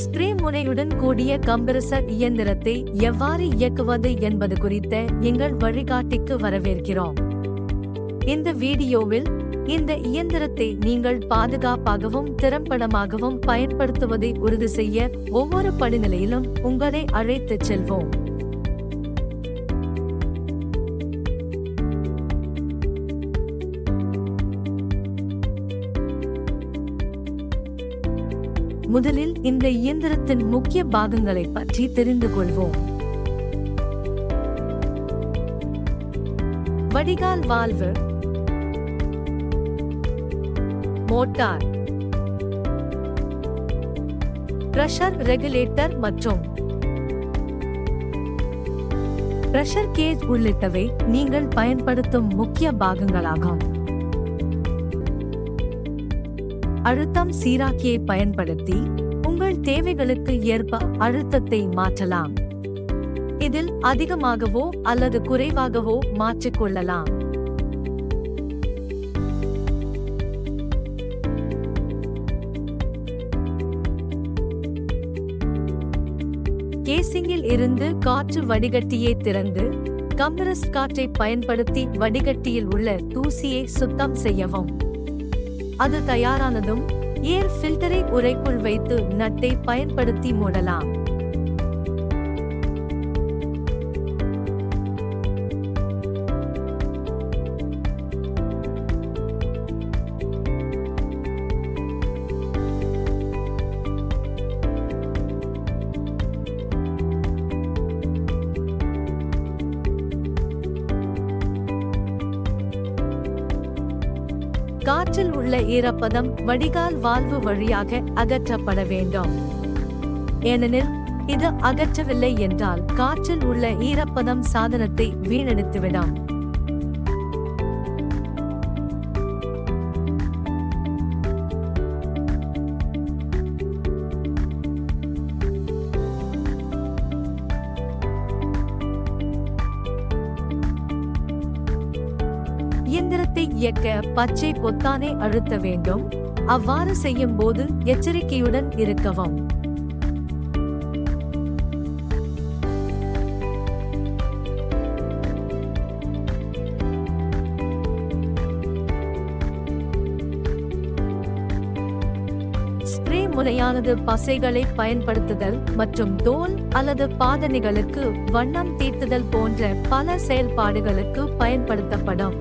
Spray முனையுடன் கூடிய compressor இயந்திரத்தை எவ்வாறு இயக்குவது என்பது குறித்த எங்கள் வழிகாட்டிக்கு வரவேற்கிறோம். இந்த வீடியோவில் இந்த இயந்திரத்தை நீங்கள் பாதுகாப்பாகவும் திறம்படமாகவும் பயன்படுத்துவதை உறுதி செய்ய ஒவ்வொரு படிநிலையிலும் உங்களை அழைத்துச் செல்வோம். முதலில் இந்த இயந்திரத்தின் முக்கிய பாகங்களை பற்றி தெரிந்து கொள்வோம். வடிகால் வால்வு, மோட்டார், பிரஷர் ரெகுலேட்டர் மற்றும் பிரஷர் கேஜ் உள்ளிட்டவை நீங்கள் பயன்படுத்தும் முக்கிய பாகங்களாகும். அழுத்தம் சீராக்கியை பயன்படுத்தி உங்கள் தேவைகளுக்கு ஏற்ப அழுத்தத்தை மாற்றலாம். இதில் அதிகமாகவோ அல்லது குறைவாகவோ மாற்றிக்கொள்ளலாம். கேசிங்கில் இருந்து காற்று வடிகட்டியை திறந்து கம்ப்ரஸ் காற்றை பயன்படுத்தி வடிகட்டியில் உள்ள தூசியை சுத்தம் செய்யவும். அது தயாரானதும் ஏர் ஃபில்டரை உறைக்குள் வைத்து நட்டை பயன்படுத்தி மூடலாம். காற்றில் உள்ள ஈரப்பதம் வடிகால் வால்வு வழியாக அகற்றப்பட வேண்டும். ஏனெனில் இது அகற்றவில்லை என்றால் காற்றில் உள்ள ஈரப்பதம் சாதனத்தை வீணடித்துவிடும். இயந்திரத்தை இயக்க பச்சை பொத்தானை அழுத்த வேண்டும். அவ்வாறு செய்யும் போது எச்சரிக்கையுடன் இருக்கவும். ஸ்ப்ரே முனையானது பசைகளை பயன்படுத்துதல் மற்றும் தோல் அல்லது பாதணிகளுக்கு வண்ணம் தீட்டுதல் போன்ற பல செயல்பாடுகளுக்கு பயன்படுத்தப்படும்.